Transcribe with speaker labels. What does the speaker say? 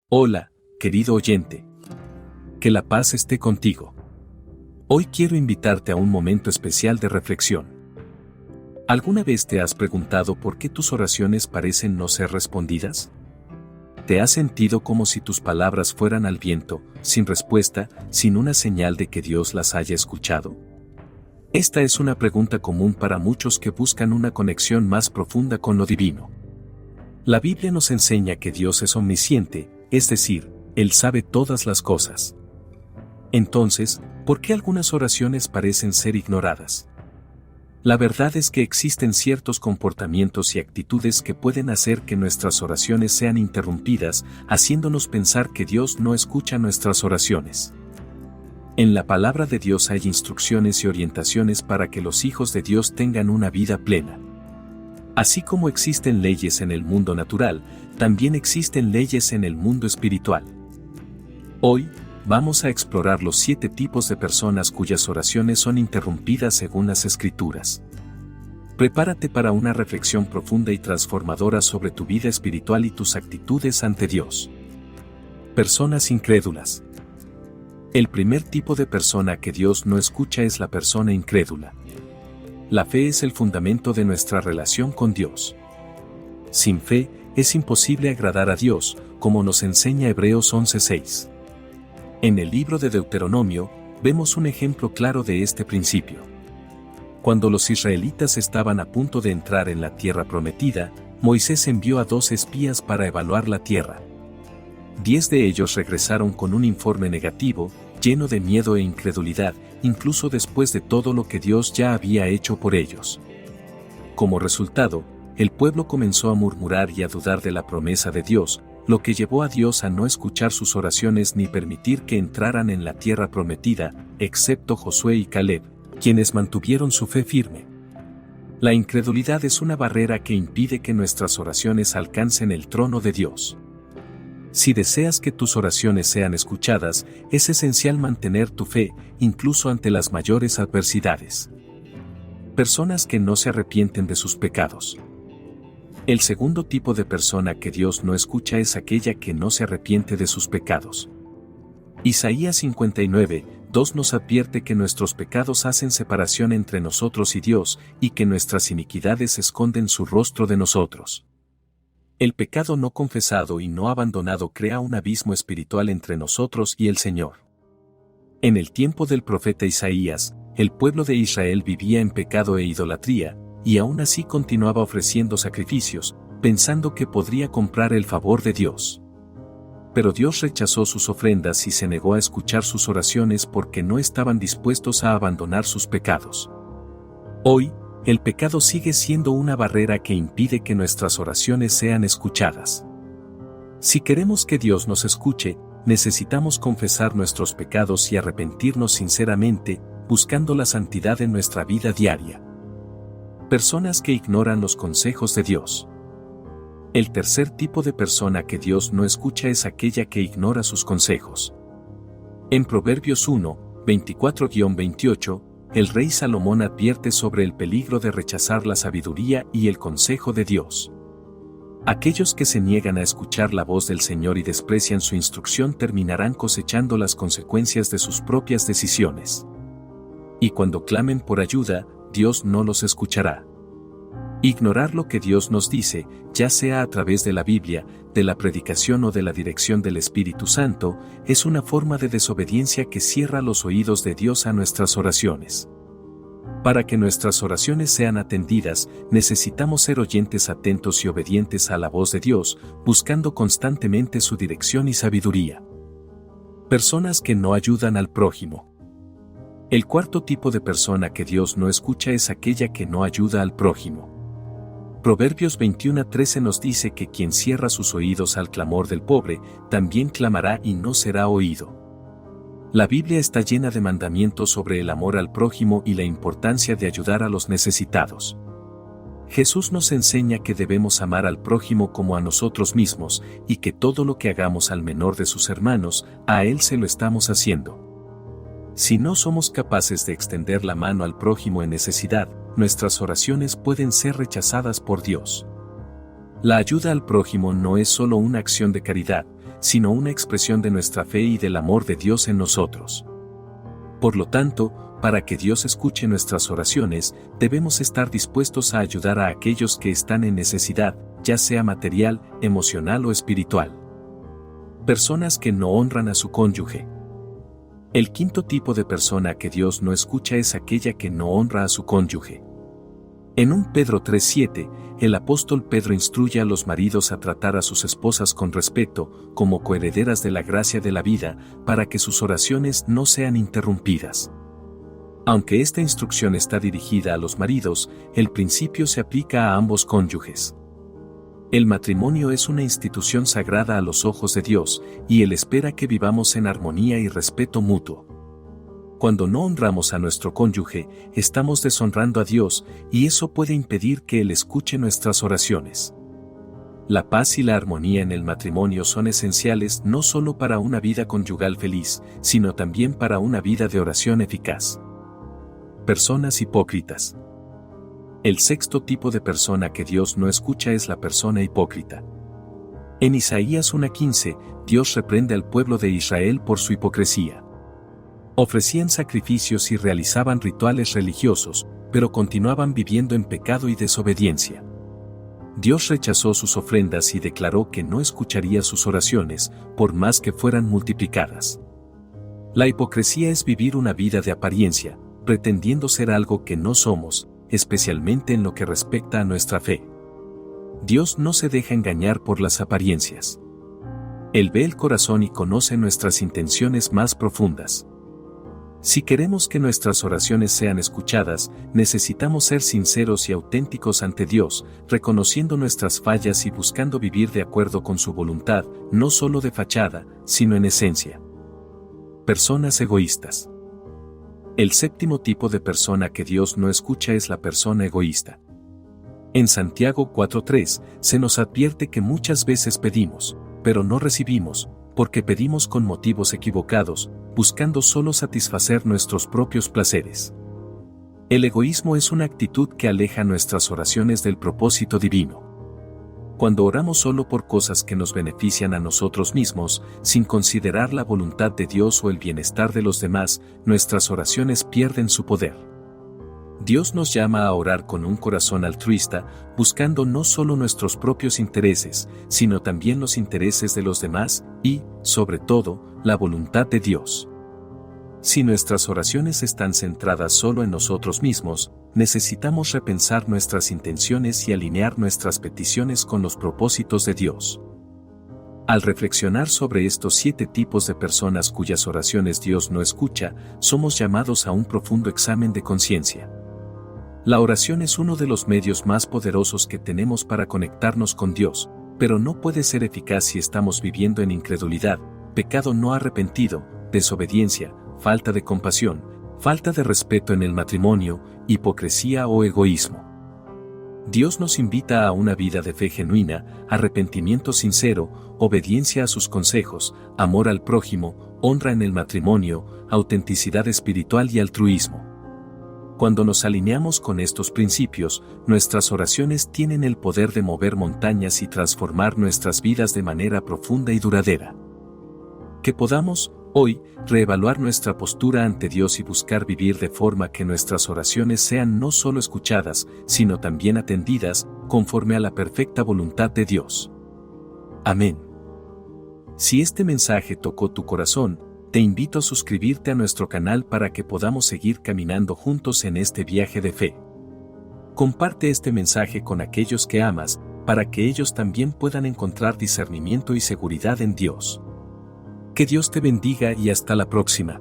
Speaker 1: Hola, querido oyente. Que la paz esté contigo. Hoy quiero invitarte a un momento especial de reflexión. ¿Alguna vez te has preguntado por qué tus oraciones parecen no ser respondidas? ¿Te has sentido como si tus palabras fueran al viento, sin respuesta, sin una señal de que Dios las haya escuchado? Esta es una pregunta común para muchos que buscan una conexión más profunda con lo divino. La Biblia nos enseña que Dios es omnisciente, es decir, Él sabe todas las cosas. Entonces, ¿por qué algunas oraciones parecen ser ignoradas? La verdad es que existen ciertos comportamientos y actitudes que pueden hacer que nuestras oraciones sean interrumpidas, haciéndonos pensar que Dios no escucha nuestras oraciones. En la palabra de Dios hay instrucciones y orientaciones para que los hijos de Dios tengan una vida plena. Así como existen leyes en el mundo natural, también existen leyes en el mundo espiritual. Hoy, vamos a explorar los 7 tipos de personas cuyas oraciones son interrumpidas según las Escrituras. Prepárate para una reflexión profunda y transformadora sobre tu vida espiritual y tus actitudes ante Dios. Personas incrédulas. El primer tipo de persona que Dios no escucha es la persona incrédula. La fe es el fundamento de nuestra relación con Dios. Sin fe, es imposible agradar a Dios, como nos enseña Hebreos 11:6. En el libro de Deuteronomio, vemos un ejemplo claro de este principio. Cuando los israelitas estaban a punto de entrar en la tierra prometida, Moisés envió a 2 espías para evaluar la tierra. 10 de ellos regresaron con un informe negativo, lleno de miedo e incredulidad, incluso después de todo lo que Dios ya había hecho por ellos. Como resultado, el pueblo comenzó a murmurar y a dudar de la promesa de Dios, lo que llevó a Dios a no escuchar sus oraciones ni permitir que entraran en la tierra prometida, excepto Josué y Caleb, quienes mantuvieron su fe firme. La incredulidad es una barrera que impide que nuestras oraciones alcancen el trono de Dios. Si deseas que tus oraciones sean escuchadas, es esencial mantener tu fe, incluso ante las mayores adversidades. Personas que no se arrepienten de sus pecados. El segundo tipo de persona que Dios no escucha es aquella que no se arrepiente de sus pecados. Isaías 59:2 nos advierte que nuestros pecados hacen separación entre nosotros y Dios, y que nuestras iniquidades esconden su rostro de nosotros. El pecado no confesado y no abandonado crea un abismo espiritual entre nosotros y el Señor. En el tiempo del profeta Isaías, el pueblo de Israel vivía en pecado e idolatría, y aún así continuaba ofreciendo sacrificios, pensando que podría comprar el favor de Dios. Pero Dios rechazó sus ofrendas y se negó a escuchar sus oraciones porque no estaban dispuestos a abandonar sus pecados. Hoy, el pecado sigue siendo una barrera que impide que nuestras oraciones sean escuchadas. Si queremos que Dios nos escuche, necesitamos confesar nuestros pecados y arrepentirnos sinceramente, buscando la santidad en nuestra vida diaria. Personas que ignoran los consejos de Dios. El tercer tipo de persona que Dios no escucha es aquella que ignora sus consejos. En Proverbios 1:24-28, el rey Salomón advierte sobre el peligro de rechazar la sabiduría y el consejo de Dios. Aquellos que se niegan a escuchar la voz del Señor y desprecian su instrucción terminarán cosechando las consecuencias de sus propias decisiones. Y cuando clamen por ayuda, Dios no los escuchará. Ignorar lo que Dios nos dice, ya sea a través de la Biblia, de la predicación o de la dirección del Espíritu Santo, es una forma de desobediencia que cierra los oídos de Dios a nuestras oraciones. Para que nuestras oraciones sean atendidas, necesitamos ser oyentes atentos y obedientes a la voz de Dios, buscando constantemente su dirección y sabiduría. Personas que no ayudan al prójimo. El cuarto tipo de persona que Dios no escucha es aquella que no ayuda al prójimo. Proverbios 21:13 nos dice que quien cierra sus oídos al clamor del pobre, también clamará y no será oído. La Biblia está llena de mandamientos sobre el amor al prójimo y la importancia de ayudar a los necesitados. Jesús nos enseña que debemos amar al prójimo como a nosotros mismos, y que todo lo que hagamos al menor de sus hermanos, a él se lo estamos haciendo. Si no somos capaces de extender la mano al prójimo en necesidad, nuestras oraciones pueden ser rechazadas por Dios. La ayuda al prójimo no es solo una acción de caridad, sino una expresión de nuestra fe y del amor de Dios en nosotros. Por lo tanto, para que Dios escuche nuestras oraciones, debemos estar dispuestos a ayudar a aquellos que están en necesidad, ya sea material, emocional o espiritual. Personas que no honran a su cónyuge. El quinto tipo de persona que Dios no escucha es aquella que no honra a su cónyuge. En 1 Pedro 3:7, el apóstol Pedro instruye a los maridos a tratar a sus esposas con respeto, como coherederas de la gracia de la vida, para que sus oraciones no sean interrumpidas. Aunque esta instrucción está dirigida a los maridos, el principio se aplica a ambos cónyuges. El matrimonio es una institución sagrada a los ojos de Dios, y Él espera que vivamos en armonía y respeto mutuo. Cuando no honramos a nuestro cónyuge, estamos deshonrando a Dios, y eso puede impedir que Él escuche nuestras oraciones. La paz y la armonía en el matrimonio son esenciales no solo para una vida conyugal feliz, sino también para una vida de oración eficaz. Personas hipócritas. El sexto tipo de persona que Dios no escucha es la persona hipócrita. En Isaías 1:15, Dios reprende al pueblo de Israel por su hipocresía. Ofrecían sacrificios y realizaban rituales religiosos, pero continuaban viviendo en pecado y desobediencia. Dios rechazó sus ofrendas y declaró que no escucharía sus oraciones, por más que fueran multiplicadas. La hipocresía es vivir una vida de apariencia, pretendiendo ser algo que no somos, especialmente en lo que respecta a nuestra fe. Dios no se deja engañar por las apariencias. Él ve el corazón y conoce nuestras intenciones más profundas. Si queremos que nuestras oraciones sean escuchadas, necesitamos ser sinceros y auténticos ante Dios, reconociendo nuestras fallas y buscando vivir de acuerdo con su voluntad, no solo de fachada, sino en esencia. Personas egoístas. El séptimo tipo de persona que Dios no escucha es la persona egoísta. En Santiago 4:3 se nos advierte que muchas veces pedimos, pero no recibimos, porque pedimos con motivos equivocados, buscando solo satisfacer nuestros propios placeres. El egoísmo es una actitud que aleja nuestras oraciones del propósito divino. Cuando oramos solo por cosas que nos benefician a nosotros mismos, sin considerar la voluntad de Dios o el bienestar de los demás, nuestras oraciones pierden su poder. Dios nos llama a orar con un corazón altruista, buscando no solo nuestros propios intereses, sino también los intereses de los demás y, sobre todo, la voluntad de Dios. Si nuestras oraciones están centradas solo en nosotros mismos, necesitamos repensar nuestras intenciones y alinear nuestras peticiones con los propósitos de Dios. Al reflexionar sobre estos 7 tipos de personas cuyas oraciones Dios no escucha, somos llamados a un profundo examen de conciencia. La oración es uno de los medios más poderosos que tenemos para conectarnos con Dios, pero no puede ser eficaz si estamos viviendo en incredulidad, pecado no arrepentido, desobediencia, falta de compasión, falta de respeto en el matrimonio, hipocresía o egoísmo. Dios nos invita a una vida de fe genuina, arrepentimiento sincero, obediencia a sus consejos, amor al prójimo, honra en el matrimonio, autenticidad espiritual y altruismo. Cuando nos alineamos con estos principios, nuestras oraciones tienen el poder de mover montañas y transformar nuestras vidas de manera profunda y duradera. Que podamos, hoy, reevaluar nuestra postura ante Dios y buscar vivir de forma que nuestras oraciones sean no solo escuchadas, sino también atendidas, conforme a la perfecta voluntad de Dios. Amén. Si este mensaje tocó tu corazón, te invito a suscribirte a nuestro canal para que podamos seguir caminando juntos en este viaje de fe. Comparte este mensaje con aquellos que amas, para que ellos también puedan encontrar discernimiento y seguridad en Dios. Que Dios te bendiga y hasta la próxima.